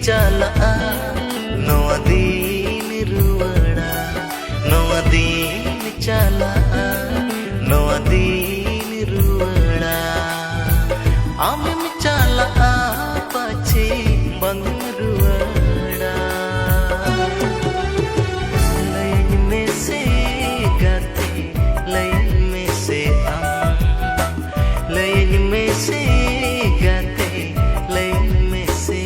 चला नवा दिन रुवाड़ा नवा दिन चला नवा दिन रुवाड़ा आम चला पाछे बंग रुवाड़ा लाइन में से गाते लाइन में से लाइन में से गाते लाइन में से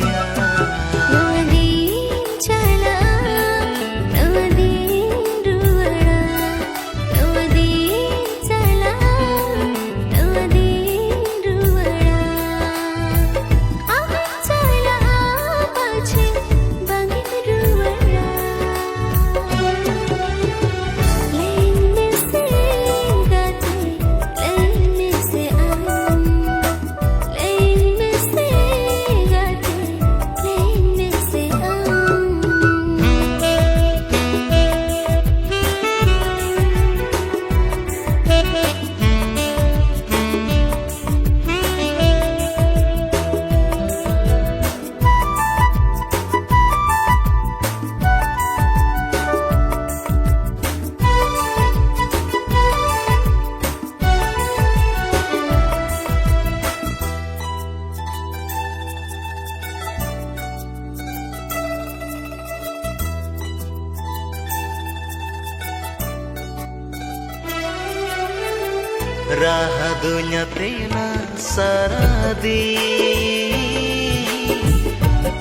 राह दुनिया तेना saradi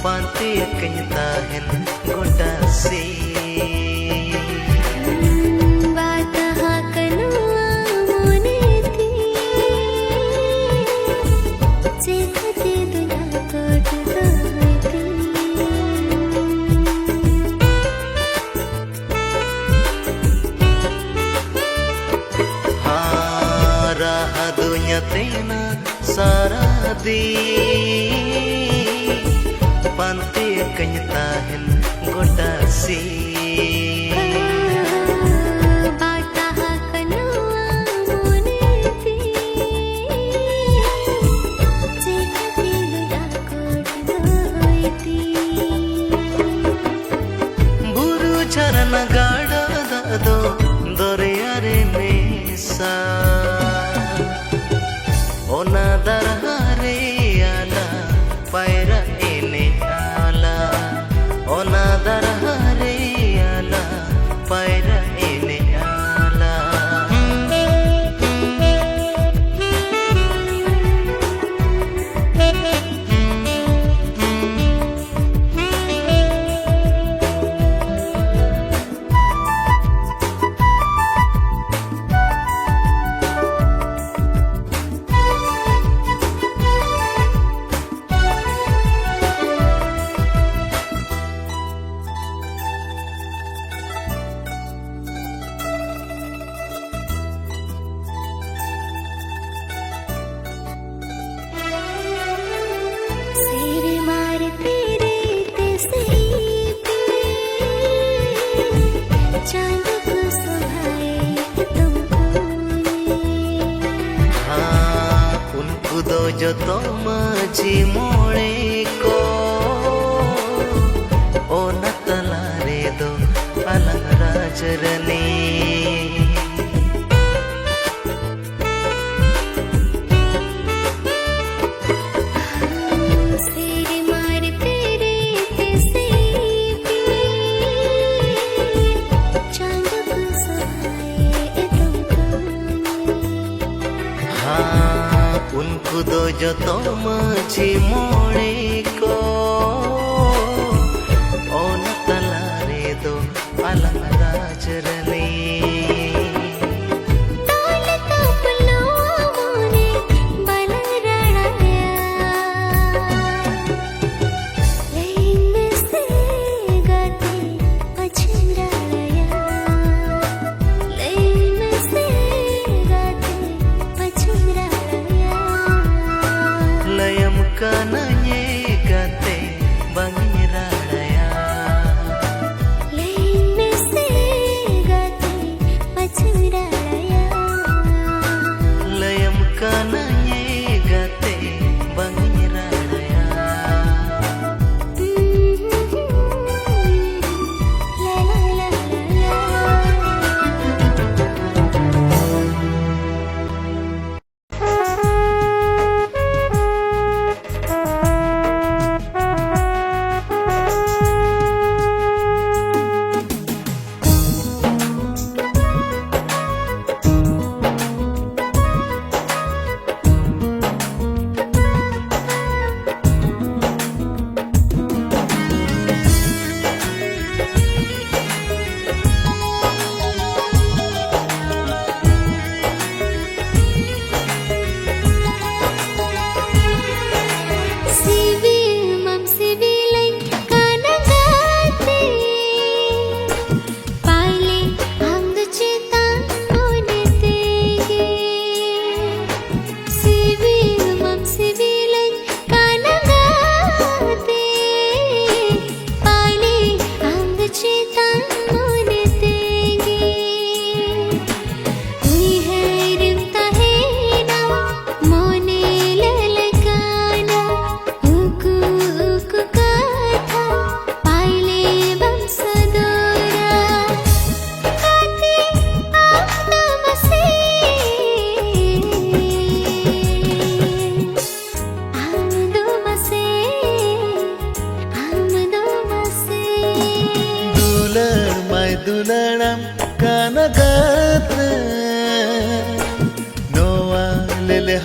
panti kenyataan gondasi तेना saradi panti kenyataan gondasi buru charana gada dado doreyare mesa ona darhare ala paira ene ala ona darhare ala paira ene ala जो तो माझी मोड़े को ओ नतला रे दो अलग राजरनी दो जो तो माझी मोड़े को ओ नतला रे दो अलग राजरनी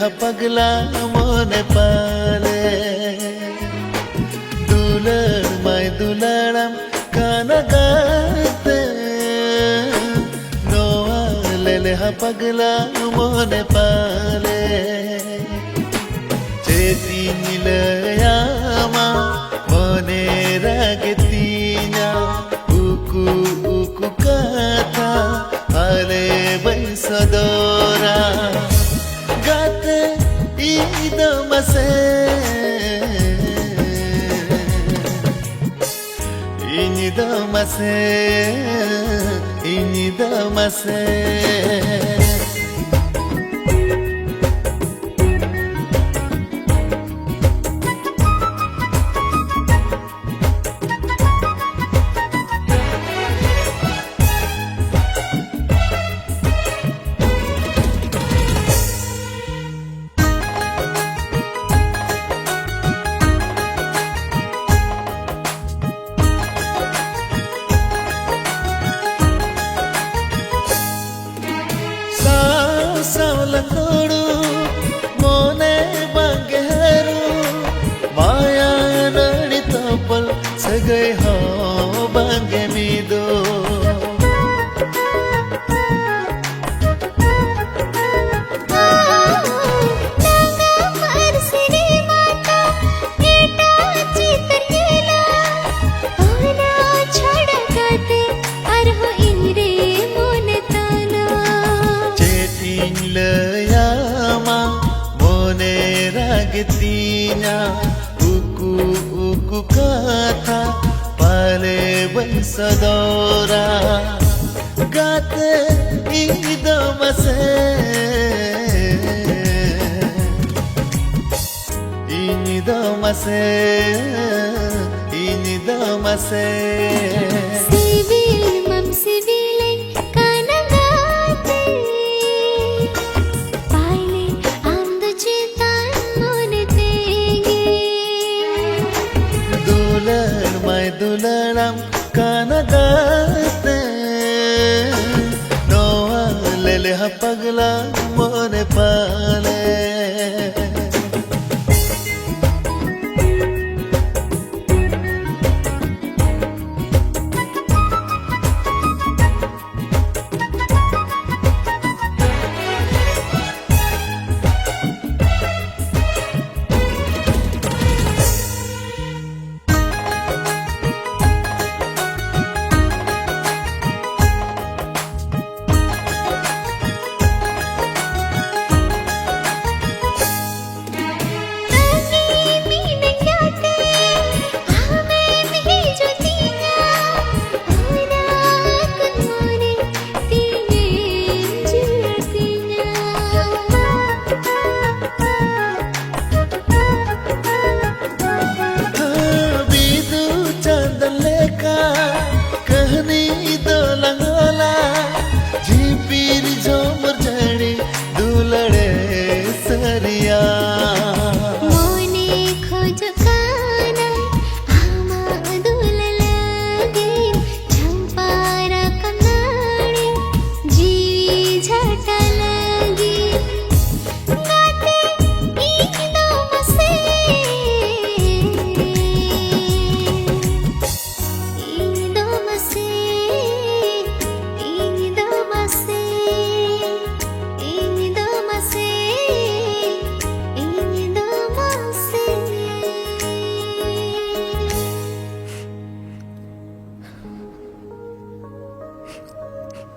पगला मोने पाले दुलड़ माय दुलड़म काना गाते नोआ ले पगला मोने पाले चेती निलयामा मोने रागतीना उकु उकु कथा आले बैसदोरा गाते idamase inidamase Saulanodu mone bangeru maya nadi tapal sagai ho bange mido Layama mone ragtina uku uku kata pale bansadora gate idamase inidamase civil mam civil दुलड़म काना गाते नोआ ले पगला मोने पाले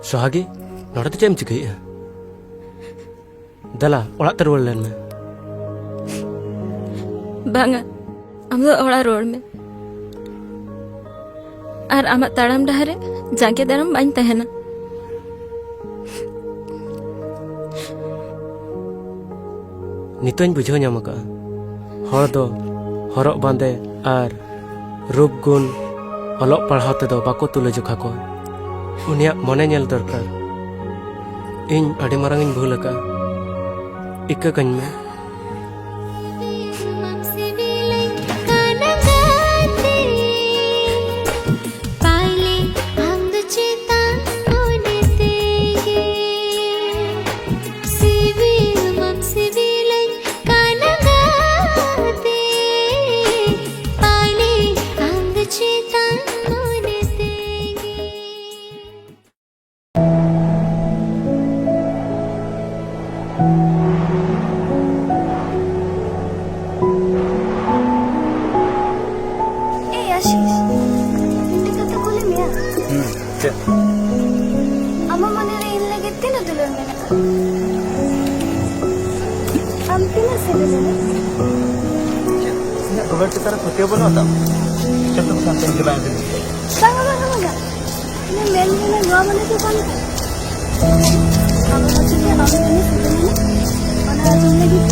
Sohagi, nora tu cem cikai ya. Dala, orak terwal len me. Banga, amdo orak road me. Ar amat taram dahare, jangke daram bain tahena. Nitoin bujho nyam ka. Hor do horok bande ar rup gun olok parhaw te do bako tule jokha ko. Uniak mone nyel dorkar. Ing adi marang ing bhul ka. Ikka kany me. Civil Gobar kita putih apa nota? Contoh sampai ke bawah ini. Enggak. Ini menu gua mana tuh kan? Kalau maksudnya kalau ini sebenarnya mana hasilnya gitu?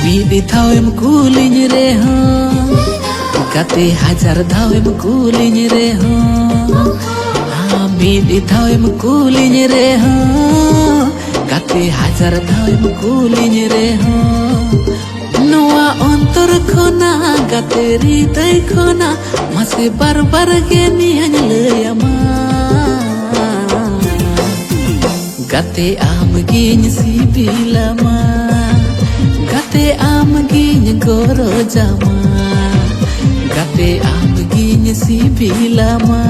Midi thau em kulinya reho, kate hajar thau em kulinya reho. Midi thau em kulinya reho, kate hajar thau em kulinya reho. Noa ontor khona, kate ridai khona, mase bar geni hanyleyama. Kate amginya sibilama. Gate amginya goro jama, gate amginya sibilama,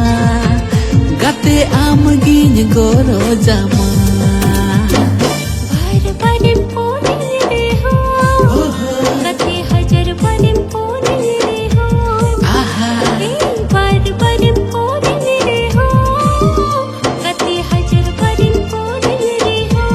gate amginya goro jama. Badan poni reho, gate hajar badan poni reho. Badan poni reho, gate hajar badan poni reho.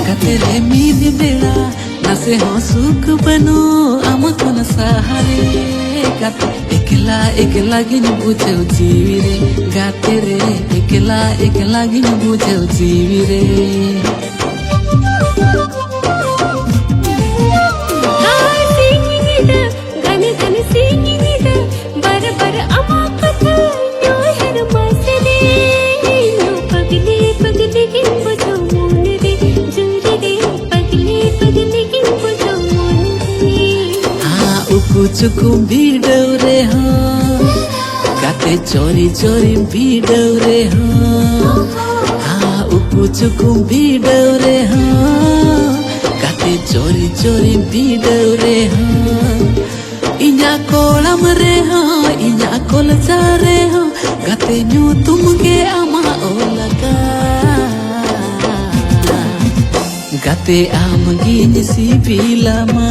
Katere midi bela nase ho suk bano amako na sahare gat ekla gin bujhe jiwire gatere ekla gin bujhe jiwire. Cukup bidau reho, kate cori bidau reho. Upu cukup bidau reho, kate cori bidau reho. Inya kolam reho, inya kolja reho, kate nyutum ge ama olaga. Kate amginya sibilama.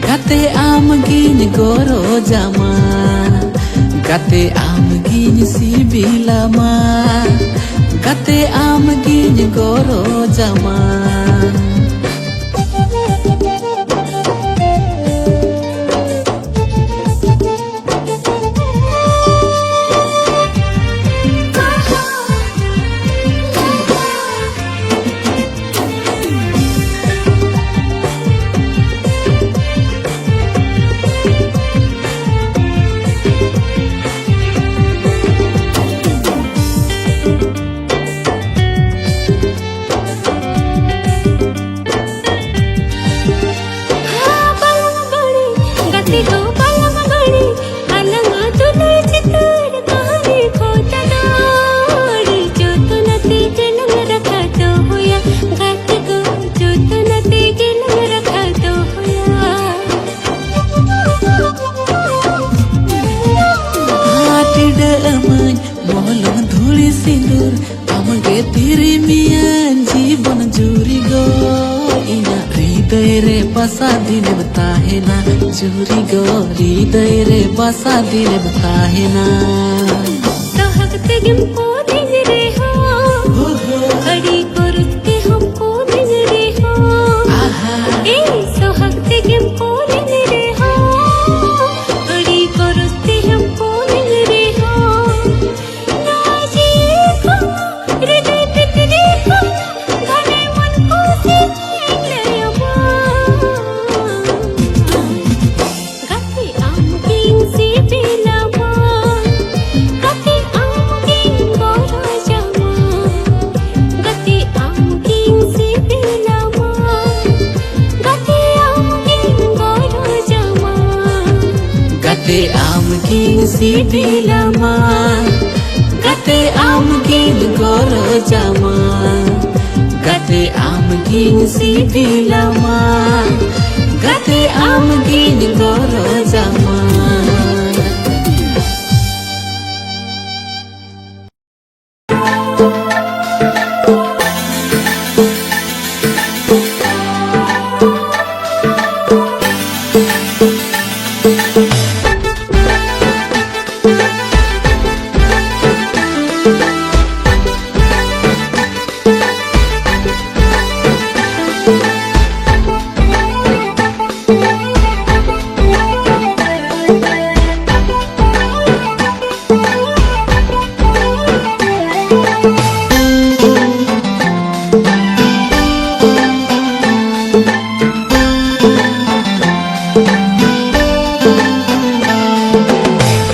Gate amginya goro jama, gate amginya sibilama, gate amginya goro jama. Sindur amage tirimian jibon juri go. दैरे बसा दिन बताहे ना चूरी गोरी दैरे बसा दिन बताहे ना सहकते हमको दिन रे हो अड़ी करते हमको दिन रे हो ए सहकते हमको दिन रे हो अड़ी करते हमको दिन रे हो नाजी को हृदय पितरी को घने मन को से ले अबा गति आम किंग से बेलामा गति आम किंग गोरो जामा गति आम किंग से बेलामा गति आम किंग गोरो जामा गते आम किंग सिटी लमा गते आम किंग गोरो जामा गते आम किंग सिटी लमा गते आम किंग गोरो जामा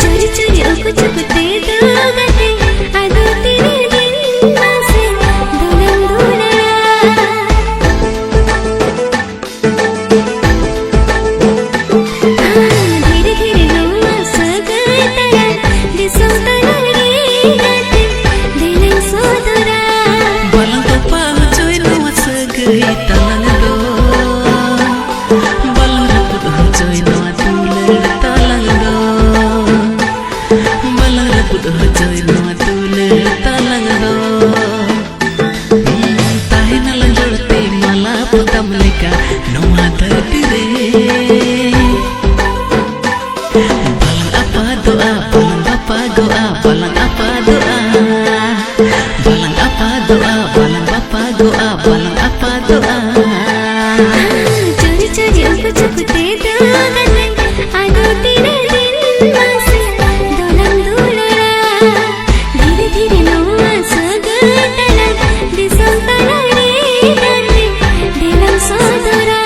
चोरी चोरी उनको चुपते दागते आदो तेरे दिल से दुलन दुला धीरे धीरे रोना सगतरा दिसों तरा रे गाते दिलन सोदरा Balang papa joy no masagay talang do Balang rapud joy no atulad talang do Balang rapud joy no atulad talang do Tahe na lang jodte mala putam leka no adati re Balang apa doa balang apa doa balang apa doa Balang apa doa balang apa doa balang apa doa चोरी चोरी उनको चुपते दागते आदो तेरे दिल से दुलन दुला धीरे धीरे रोना सगतरा दिसों तरा रे गाते दिलन सोदरा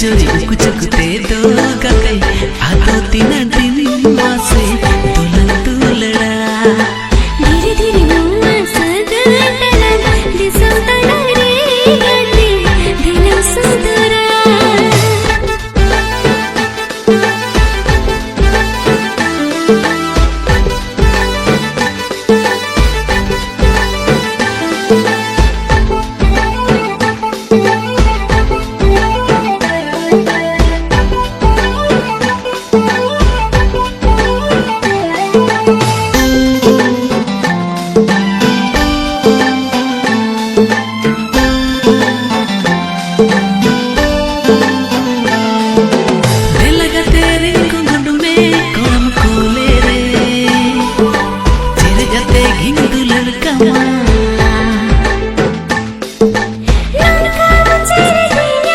जोरी कुचकुते दो गाते आदो तीन दिन मासे दुलन दुलड़ा धीरे धीरे मुआ सदतला दिसम तला रे गति दिलम सुदरा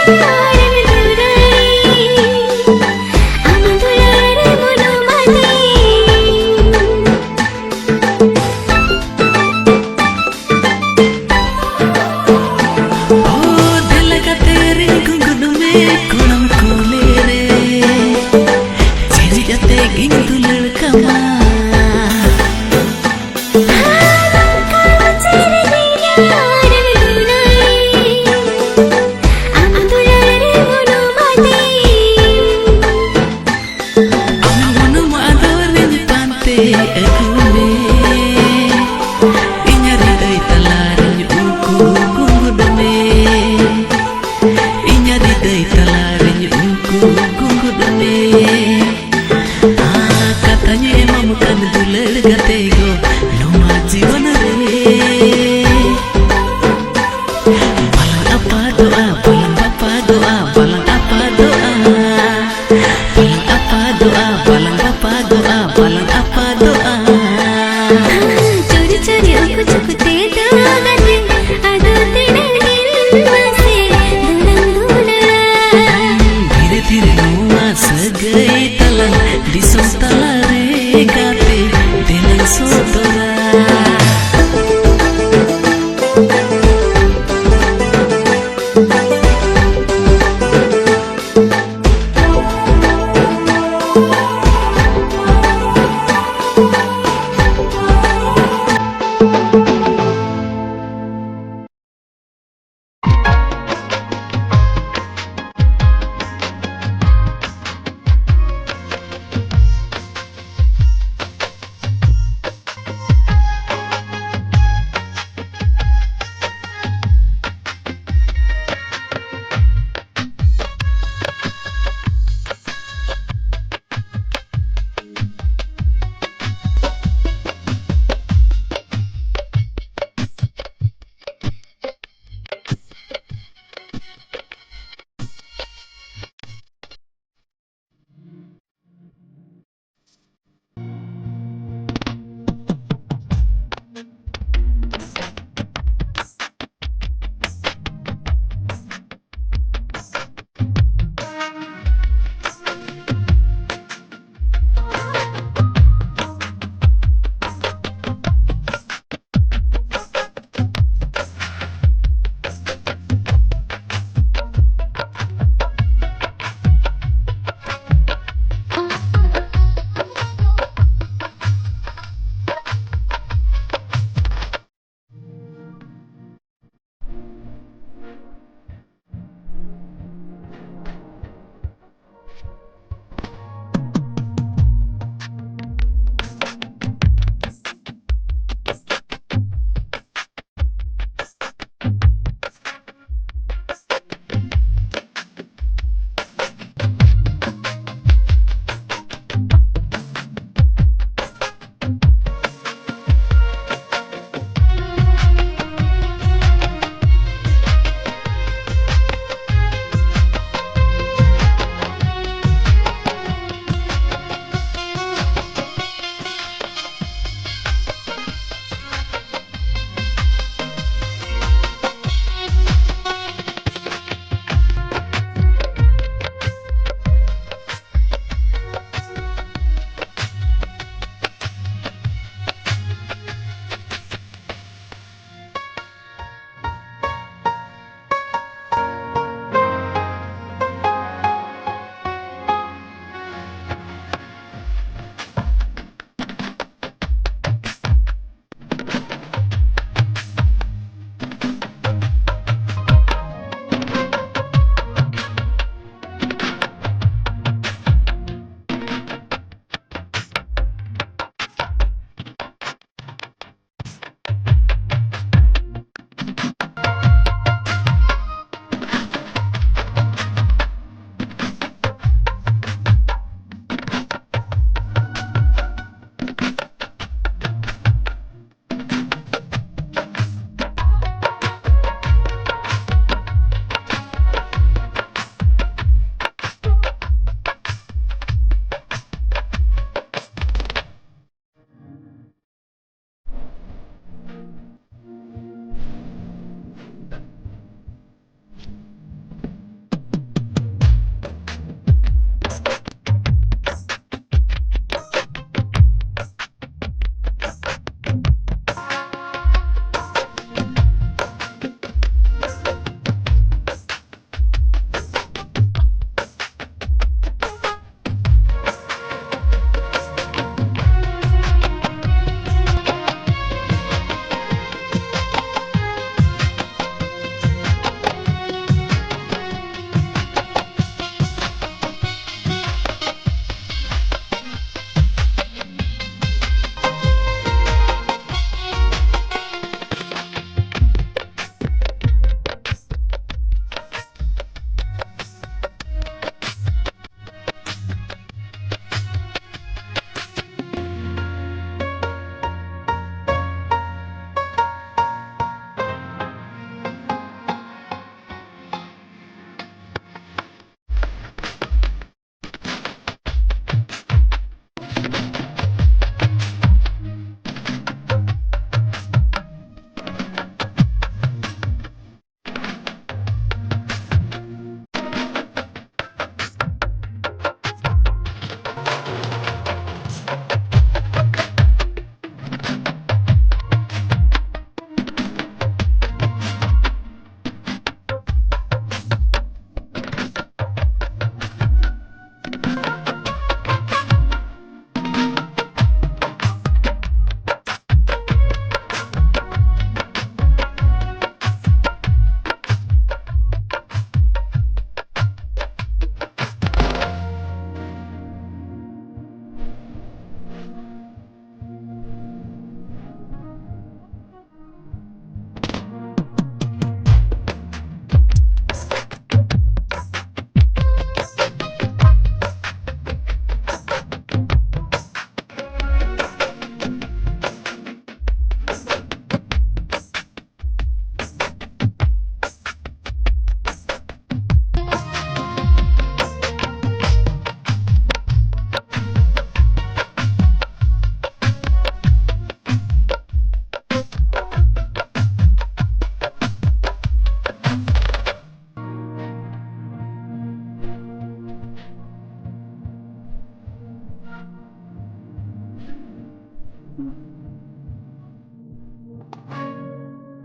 Love